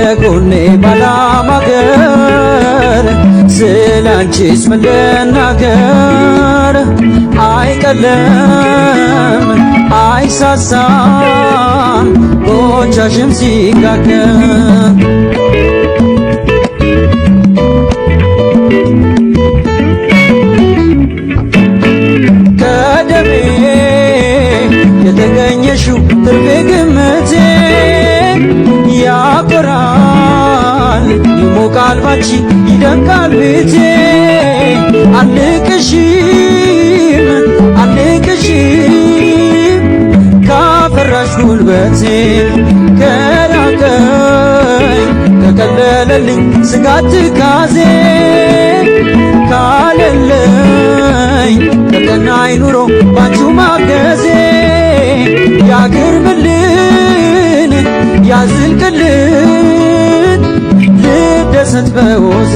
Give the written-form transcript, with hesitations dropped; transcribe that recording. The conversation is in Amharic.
ከጎኔ ባላማገር ስላንቺስ ምን ልናገር? አይቀለም አይሳሳም ጎቻሽም ሲጋገር ከደሜ የተገኘሽው ትርፌ ግምቴ ያኮራል ይሞቃል ባንቺ ይደምቃል ቤቴ አልንቅሽም ካፈራሽ ጉልበቴ ከራቀኝ ከቀለለልኝ ስጋት ትካዜ ካለለኝ ከቀናይ ኑሮ ባንቺው ማገዜ ያግርምልን ያዝልቅልን ልደሰት በወዜ